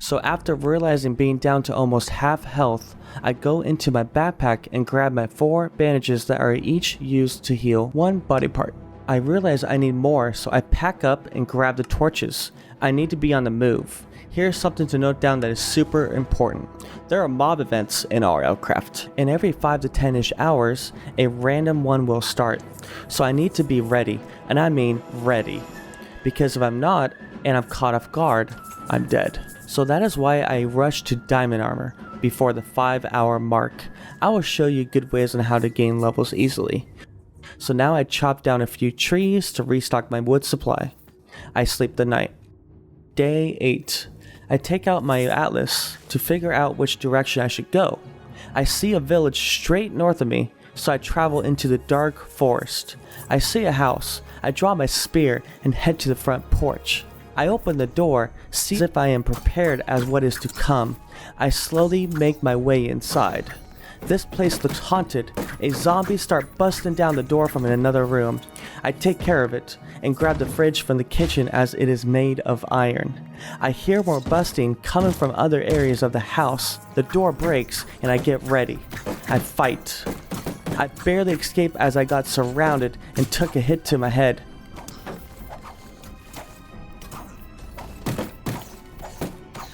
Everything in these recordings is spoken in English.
So after realizing being down to almost half health, I go into my backpack and grab my 4 bandages that are each used to heal 1 body part. I realize I need more, so I pack up and grab the torches. I need to be on the move. Here's something to note down that is super important. There are mob events in RLCraft, and every 5 to 10-ish hours, a random one will start. So I need to be ready, and I mean ready. Because if I'm not, and I'm caught off guard, I'm dead. So that is why I rush to diamond armor before the 5-hour mark. I will show you good ways on how to gain levels easily. So now I chop down a few trees to restock my wood supply. I sleep the night. Day 8. I take out my atlas to figure out which direction I should go. I see a village straight north of me, so I travel into the dark forest. I see a house. I draw my spear and head to the front porch. I open the door, see if I am prepared as what is to come. I slowly make my way inside. This place looks haunted. A zombie start busting down the door from another room. I take care of it and grab the fridge from the kitchen as it is made of iron. I hear more busting coming from other areas of the house. The door breaks and I get ready. I fight. I barely escaped as I got surrounded and took a hit to my head.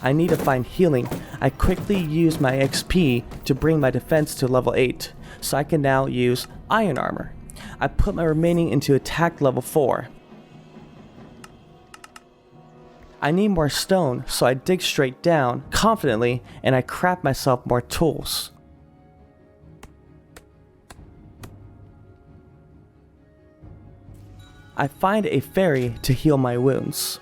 I need to find healing. I quickly use my XP to bring my defense to level 8, so I can now use iron armor. I put my remaining into attack level 4. I need more stone, so I dig straight down confidently and I craft myself more tools. I find a fairy to heal my wounds.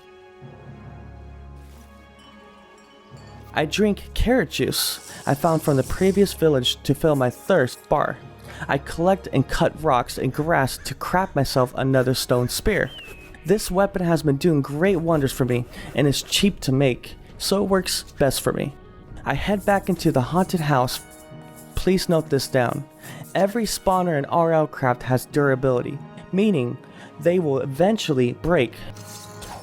I drink carrot juice I found from the previous village to fill my thirst bar. I collect and cut rocks and grass to craft myself another stone spear. This weapon has been doing great wonders for me and is cheap to make, so it works best for me. I head back into the haunted house. Please note this down. Every spawner in RLCraft has durability, meaning they will eventually break.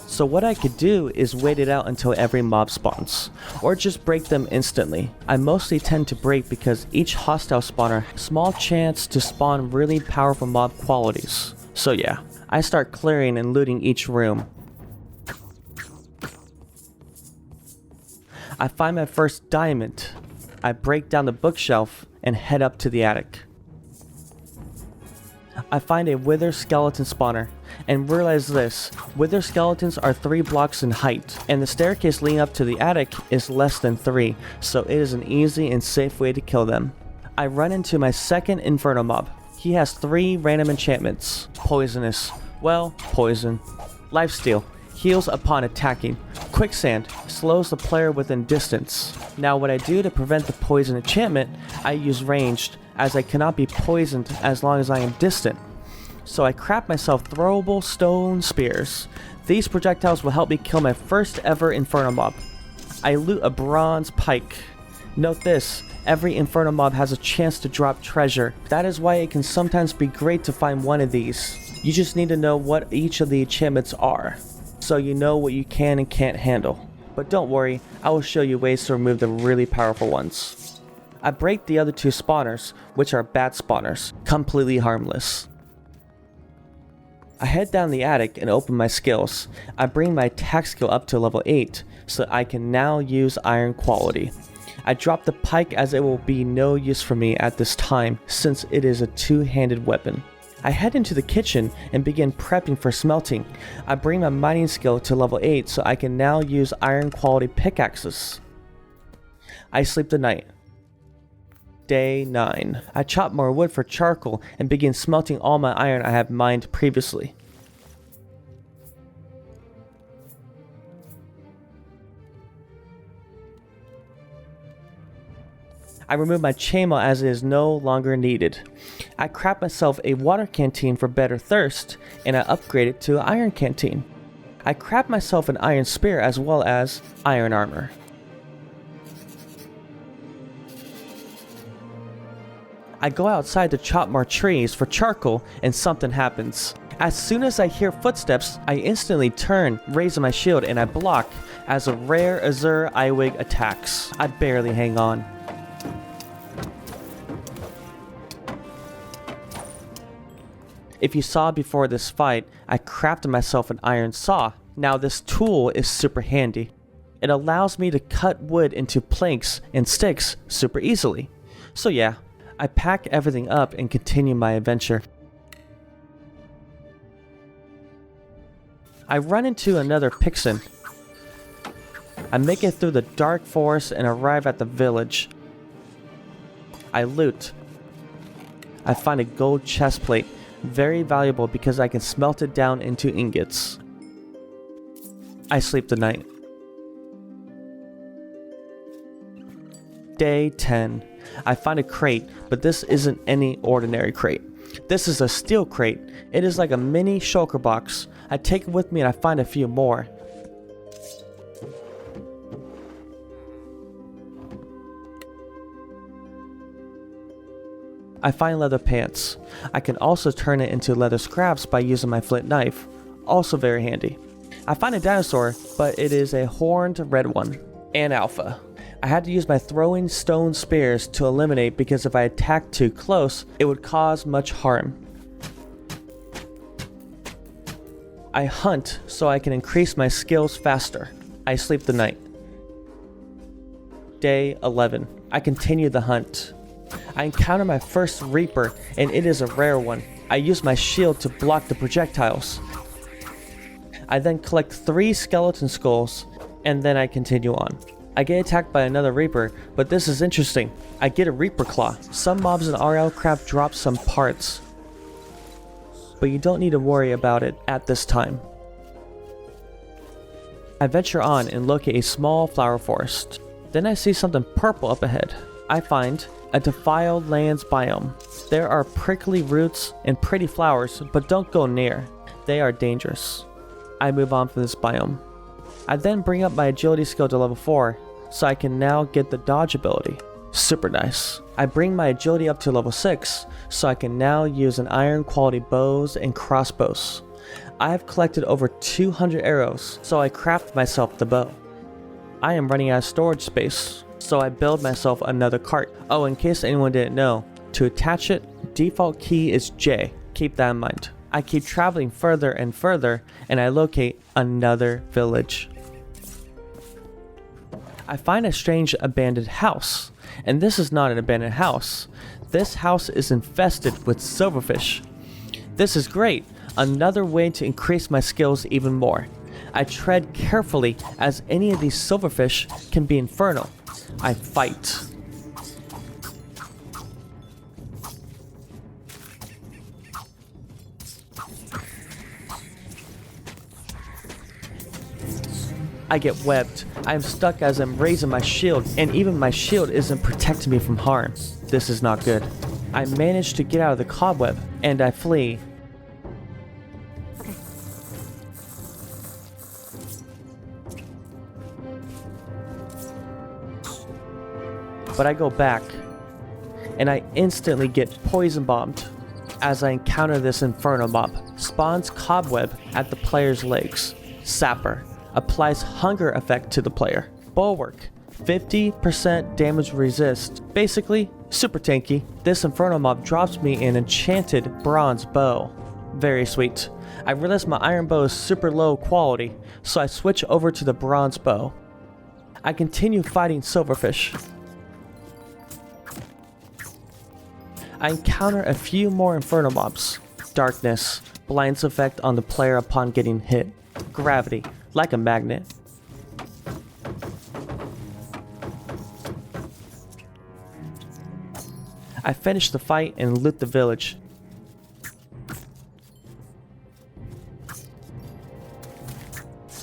So what I could do is wait it out until every mob spawns, or just break them instantly. I mostly tend to break because each hostile spawner has a small chance to spawn really powerful mob qualities. So yeah, I start clearing and looting each room. I find my first diamond. I break down the bookshelf and head up to the attic. I find a wither skeleton spawner and realize this. Wither skeletons are 3 blocks in height, and the staircase leading up to the attic is less than 3, so it is an easy and safe way to kill them. I run into my second inferno mob. He has 3 random enchantments. Poisonous. Well, poison. Lifesteal. Heals upon attacking. Quicksand. Slows the player within distance. Now what I do to prevent the poison enchantment, I use ranged, as I cannot be poisoned as long as I am distant. So I craft myself throwable stone spears. These projectiles will help me kill my first ever inferno mob. I loot a bronze pike. Note this, every inferno mob has a chance to drop treasure. That is why it can sometimes be great to find one of these. You just need to know what each of the enchantments are, so you know what you can and can't handle. But don't worry, I will show you ways to remove the really powerful ones. I break the other 2 spawners, which are bat spawners, completely harmless. I head down the attic and open my skills. I bring my attack skill up to level 8, so I can now use iron quality. I drop the pike as it will be no use for me at this time, since it is a 2-handed weapon. I head into the kitchen and begin prepping for smelting. I bring my mining skill to level 8 so I can now use iron quality pickaxes. I sleep the night. Day 9. I chop more wood for charcoal and begin smelting all my iron I have mined previously. I remove my chainmail as it is no longer needed. I craft myself a water canteen for better thirst, and I upgrade it to an iron canteen. I craft myself an iron spear as well as iron armor. I go outside to chop more trees for charcoal and something happens. As soon as I hear footsteps, I instantly turn, raise my shield, and I block. as a rare Azure Eyewig attacks. I barely hang on. If you saw before this fight, I crafted myself an iron saw. Now this tool is super handy. It allows me to cut wood into planks and sticks super easily. So yeah, I pack everything up and continue my adventure. I run into another Pixen. I make it through the dark forest and arrive at the village. I loot. I find a gold chest plate, very valuable because I can smelt it down into ingots. I sleep the night. Day 10. I find a crate, but this isn't any ordinary crate. This is a steel crate. It is like a mini shulker box. I take it with me and I find a few more. I find leather pants. I can also turn it into leather scraps by using my flint knife. Also very handy. I find a dinosaur, but it is a horned red one. And alpha. I had to use my throwing stone spears to eliminate because if I attacked too close, it would cause much harm. I hunt so I can increase my skills faster. I sleep the night. Day 11. I continue the hunt. I encounter my first Reaper, and it is a rare one. I use my shield to block the projectiles. I then collect 3 skeleton skulls, and then I continue on. I get attacked by another Reaper, but this is interesting. I get a Reaper Claw. Some mobs in RLCraft drop some parts, but you don't need to worry about it at this time. I venture on and locate a small flower forest. Then I see something purple up ahead. I find a defiled lands biome. There are prickly roots and pretty flowers, but don't go near. They are dangerous. I move on from this biome. I then bring up my agility skill to level 4, so I can now get the dodge ability. Super nice. I bring my agility up to level 6, so I can now use an iron quality bows and crossbows. I have collected over 200 arrows, so I craft myself the bow. I am running out of storage space, so I build myself another cart. Oh, in case anyone didn't know, to attach it, default key is J. Keep that in mind. I keep traveling further and further, and I locate another village. I find a strange abandoned house, and this is not an abandoned house. This house is infested with silverfish. This is great, another way to increase my skills even more. I tread carefully as any of these silverfish can be infernal. I fight. I get webbed. I am stuck as I'm raising my shield, and even my shield isn't protecting me from harm. This is not good. I manage to get out of the cobweb, and I flee. But I go back, and I instantly get poison bombed as I encounter this inferno mob. Spawns cobweb at the player's legs. Sapper. Applies hunger effect to the player. Bulwark. 50% damage resist. Basically, super tanky. This inferno mob drops me an enchanted bronze bow. Very sweet. I realize my iron bow is super low quality, so I switch over to the bronze bow. I continue fighting silverfish. I encounter a few more inferno mobs. Darkness. Blinds effect on the player upon getting hit. Gravity. Like a magnet. I finish the fight and loot the village.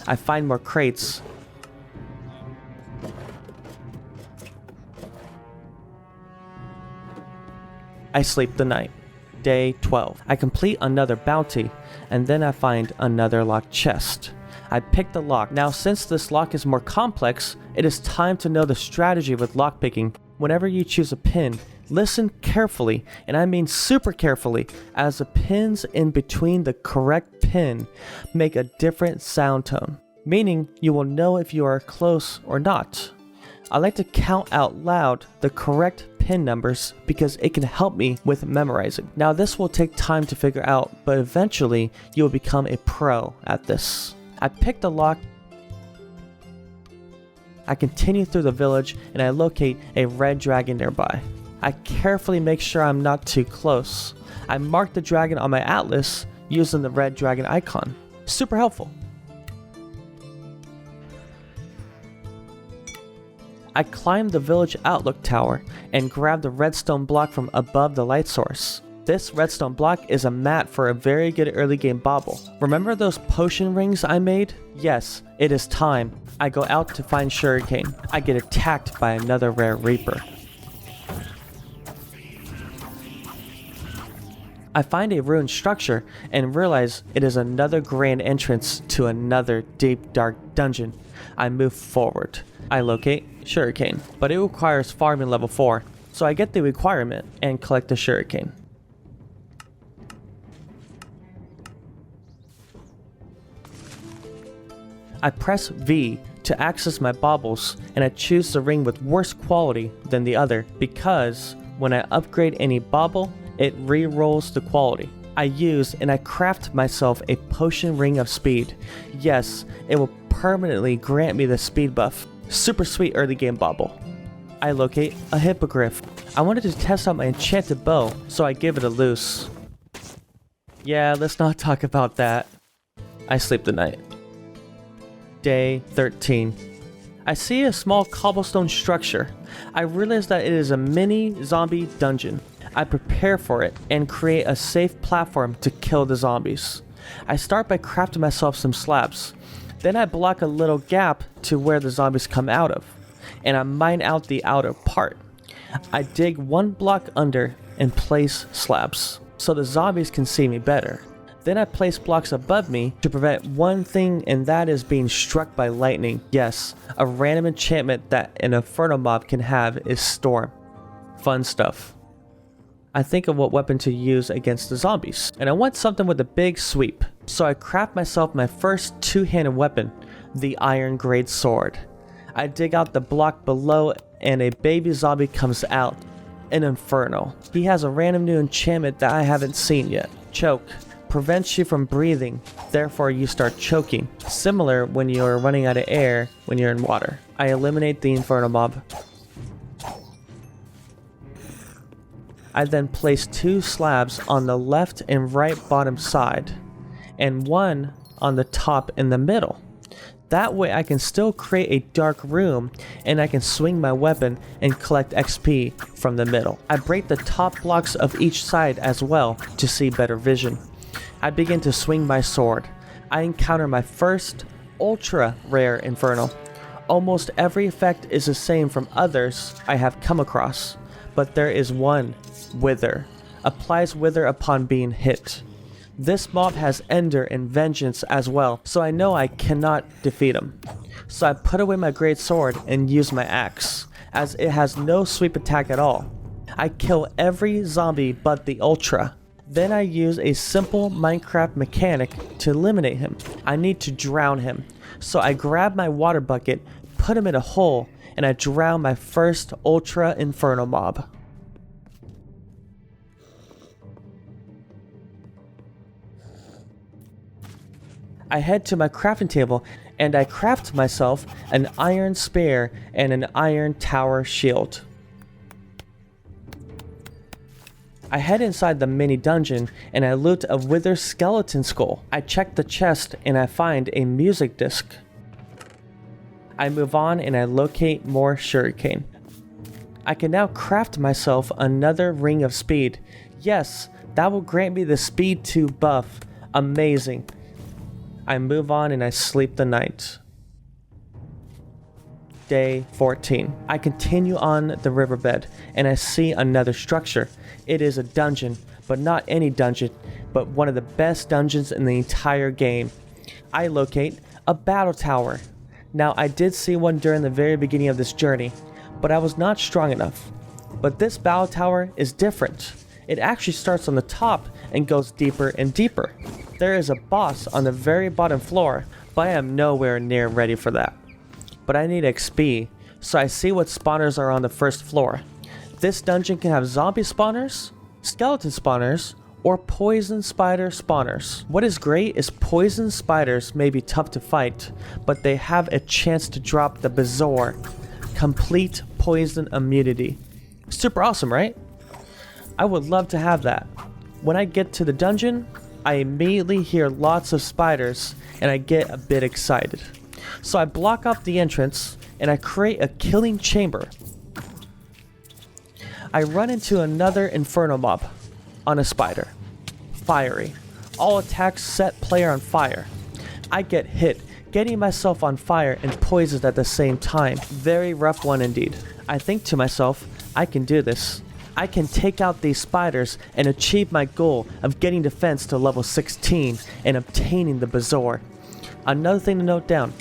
I find more crates. I sleep the night. Day 12. I complete another bounty, and then I find another locked chest. I pick the lock. Now, since this lock is more complex, it is time to know the strategy with lockpicking. Whenever you choose a pin, listen carefully, and I mean super carefully, as the pins in between the correct pin make a different sound tone. meaning you will know if you are close or not. I like to count out loud the correct pin numbers because it can help me with memorizing. Now this will take time to figure out, but eventually you will become a pro at this. I pick the lock. I continue through the village and I locate a red dragon nearby. I carefully make sure I'm not too close. I mark the dragon on my atlas using the red dragon icon. Super helpful. I climb the village outlook tower and grab the redstone block from above the light source. This redstone block is a mat for a very good early game bauble. Remember those potion rings I made? Yes, it is time. I go out to find sugarcane. I get attacked by another rare reaper. I find a ruined structure and realize it is another grand entrance to another deep dark dungeon. I move forward. I locate sugarcane, but it requires farming level 4, so I get the requirement and collect the sugarcane. I press V to access my baubles and I choose the ring with worse quality than the other because when I upgrade any bauble, it re-rolls the quality. I use and I craft myself a potion ring of speed. Yes, it will permanently grant me the speed buff. Super sweet early game bauble. I locate a hippogriff. I wanted to test out my enchanted bow, so I give it a loose. Yeah, let's not talk about that. I sleep the night. Day 13. I see a small cobblestone structure. I realize that it is a mini zombie dungeon. I prepare for it and create a safe platform to kill the zombies. I start by crafting myself some slabs. Then I block a little gap to where the zombies come out of, and I mine out the outer part. I dig one block under and place slabs, so the zombies can see me better. Then I place blocks above me to prevent one thing, and that is being struck by lightning. Yes, a random enchantment that an inferno mob can have is Storm. Fun stuff. I think of what weapon to use against the zombies, and I want something with a big sweep. So I craft myself my first two-handed weapon, the iron grade sword. I dig out the block below and a baby zombie comes out, an inferno. He has a random new enchantment that I haven't seen yet. Choke. Prevents you from breathing, therefore you start choking. Similar when you are running out of air when you're in water. I eliminate the inferno mob. I then place 2 slabs on the left and right bottom side, and 1 on the top in the middle. That way I can still create a dark room and I can swing my weapon and collect XP from the middle. I break the top blocks of each side as well to see better vision. I begin to swing my sword. I encounter my first ultra rare inferno. Almost every effect is the same from others I have come across, but there is one, Wither. Applies Wither upon being hit. This mob has Ender and Vengeance as well, so I know I cannot defeat him. So I put away my great sword and use my axe, as it has no sweep attack at all. I kill every zombie but the Ultra. Then I use a simple Minecraft mechanic to eliminate him. I need to drown him, so I grab my water bucket, put him in a hole, and I drown my first Ultra Inferno mob. I head to my crafting table and I craft myself an iron spear and an iron tower shield. I head inside the mini dungeon and I loot a wither skeleton skull. I check the chest and I find a music disc. I move on and I locate more sugarcane. I can now craft myself another ring of speed. Yes, that will grant me the speed 2 buff. Amazing. I move on and I sleep the night. Day 14. I continue on the riverbed and I see another structure. It is a dungeon, but not any dungeon, but one of the best dungeons in the entire game. I locate a battle tower. Now I did see one during the very beginning of this journey, but I was not strong enough. But this battle tower is different. It actually starts on the top and goes deeper and deeper. There is a boss on the very bottom floor, but I am nowhere near ready for that. But I need XP, so I see what spawners are on the first floor. This dungeon can have zombie spawners, skeleton spawners, or poison spider spawners. What is great is poison spiders may be tough to fight, but they have a chance to drop the Bazaar, complete poison immunity. Super awesome, right? I would love to have that. When I get to the dungeon, I immediately hear lots of spiders and I get a bit excited. So I block off the entrance and I create a killing chamber. I run into another inferno mob on a spider. Fiery. All attacks set player on fire. I get hit, getting myself on fire and poisoned at the same time. Very rough one indeed. I think to myself, I can do this. I can take out these spiders and achieve my goal of getting defense to level 16 and obtaining the Bazaar. Another thing to note down,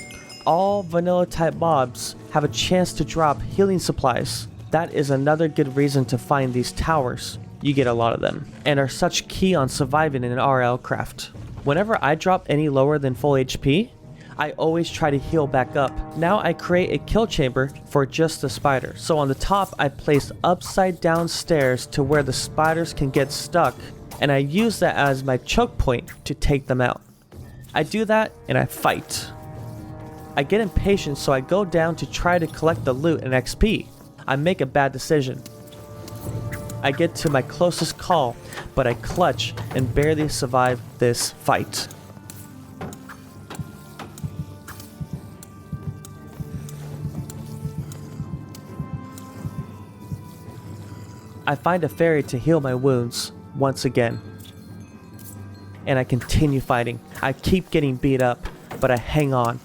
all vanilla type mobs have a chance to drop healing supplies. That is another good reason to find these towers. You get a lot of them, and are such key on surviving in RLCraft. Whenever I drop any lower than full HP, I always try to heal back up. Now I create a kill chamber for just the spider. So on the top, I place upside down stairs to where the spiders can get stuck, and I use that as my choke point to take them out. I do that and I fight. I get impatient, so I go down to try to collect the loot and XP. I make a bad decision. I get to my closest call, but I clutch and barely survive this fight. I find a fairy to heal my wounds once again. And I continue fighting. I keep getting beat up, but I hang on.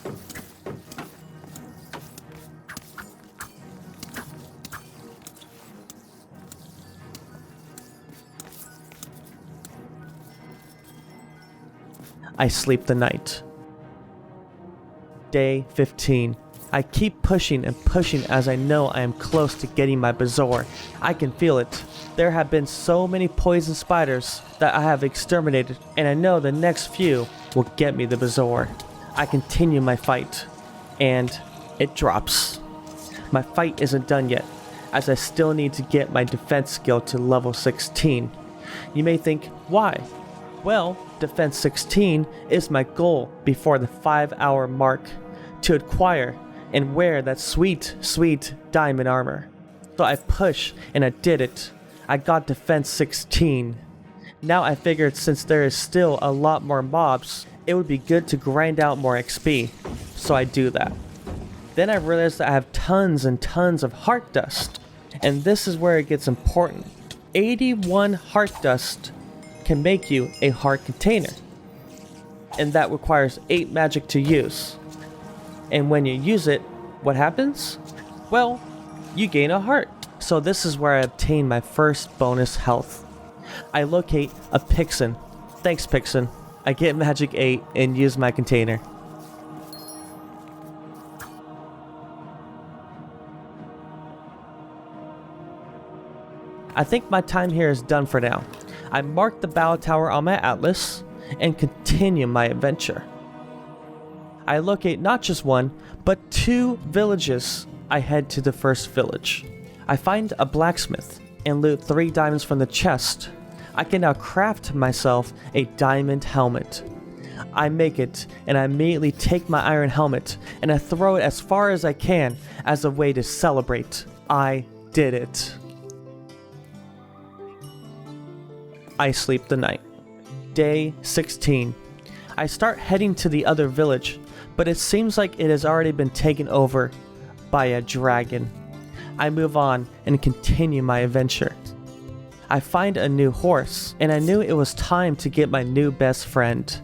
I sleep the night. Day 15. I keep pushing and pushing as I know I am close to getting my Bazaar. I can feel it. There have been so many poison spiders that I have exterminated, and I know the next few will get me the Bazaar. I continue my fight, and it drops. My fight isn't done yet, as I still need to get my defense skill to level 16. You may think, why? Well, defense 16 is my goal before the 5-hour mark to acquire and wear that sweet, sweet diamond armor. So I push and I did it. I got defense 16. Now I figured since there is still a lot more mobs, it would be good to grind out more XP. So I do that. Then I realized that I have tons and tons of heart dust. And this is where it gets important. 81 heart dust can make you a heart container. And that requires 8 magic to use. And when you use it, what happens? Well, you gain a heart. So this is where I obtain my first bonus health. I locate a Pixen. Thanks, Pixen. I get magic 8 and use my container. I think my time here is done for now. I mark the battle tower on my atlas and continue my adventure. I locate not just one, but 2 villages. I head to the first village. I find a blacksmith and loot 3 diamonds from the chest. I can now craft myself a diamond helmet. I make it and I immediately take my iron helmet and I throw it as far as I can as a way to celebrate. I did it. I sleep the night. Day 16. I start heading to the other village, but it seems like it has already been taken over by a dragon. I move on and continue my adventure. I find a new horse, and I knew it was time to get my new best friend.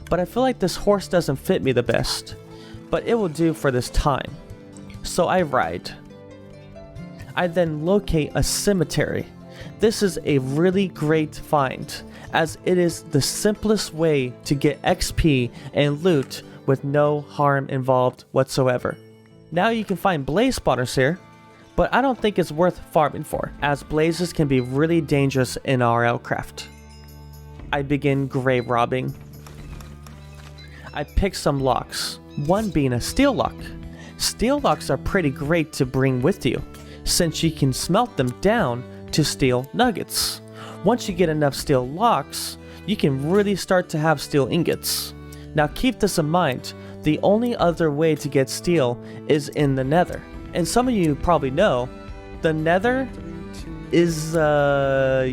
But I feel like this horse doesn't fit me the best, but it will do for this time. So I ride. I then locate a cemetery. This is a really great find, as it is the simplest way to get XP and loot with no harm involved whatsoever. Now you can find blaze spawners here, but I don't think it's worth farming for, as blazes can be really dangerous in RLCraft. I begin grave robbing. I picked some locks, one being a steel lock. Steel locks are pretty great to bring with you, since you can smelt them down to steel nuggets. Once you get enough steel locks, you can really start to have steel ingots. Now keep this in mind, the only other way to get steel is in the nether. And some of you probably know, the nether is, we'll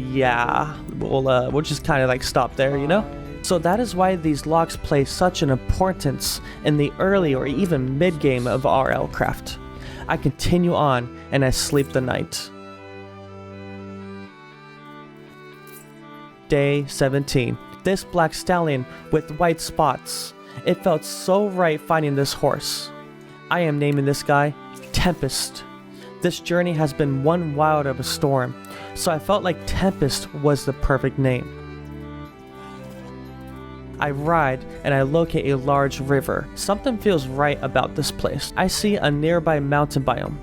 just kind of like stop there, you know? So that is why these locks play such an importance in the early or even mid game of RLCraft. I continue on and I sleep the night. Day 17. This black stallion with white spots. It felt so right finding this horse. I am naming this guy Tempest. This journey has been one wild of a storm, so I felt like Tempest was the perfect name. I ride and I locate a large river. Something feels right about this place. I see a nearby mountain biome,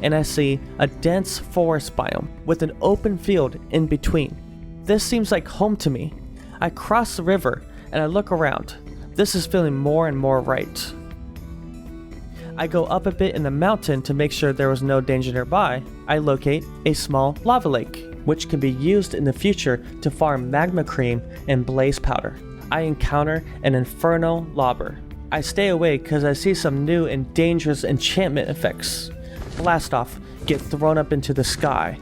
and I see a dense forest biome with an open field in between. This seems like home to me. I cross the river and I look around. This is feeling more and more right. I go up a bit in the mountain to make sure there was no danger nearby. I locate a small lava lake, which can be used in the future to farm magma cream and blaze powder. I encounter an inferno lobber. I stay away because I see some new and dangerous enchantment effects. Blast off, get thrown up into the sky.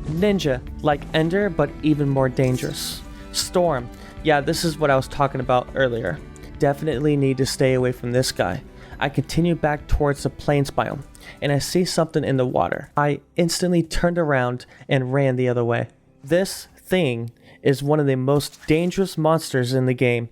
Ninja, like Ender, but even more dangerous. Storm, yeah, this is what I was talking about earlier. Definitely need to stay away from this guy. I continue back towards the plains biome, and I see something in the water. I instantly turned around and ran the other way. This thing is one of the most dangerous monsters in the game,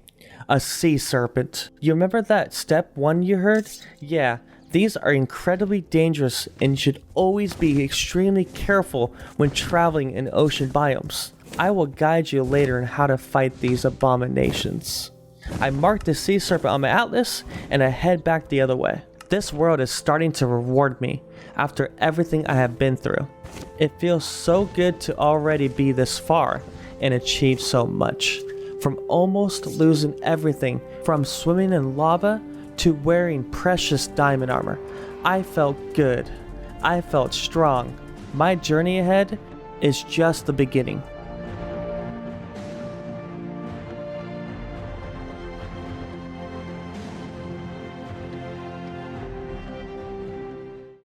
a sea serpent. You remember that step 1 you heard? Yeah, these are incredibly dangerous and should always be extremely careful when traveling in ocean biomes. I will guide you later on how to fight these abominations. I mark the sea serpent on my atlas and I head back the other way. This world is starting to reward me after everything I have been through. It feels so good to already be this far and achieve so much. From almost losing everything, from swimming in lava to wearing precious diamond armor. I felt good. I felt strong. My journey ahead is just the beginning.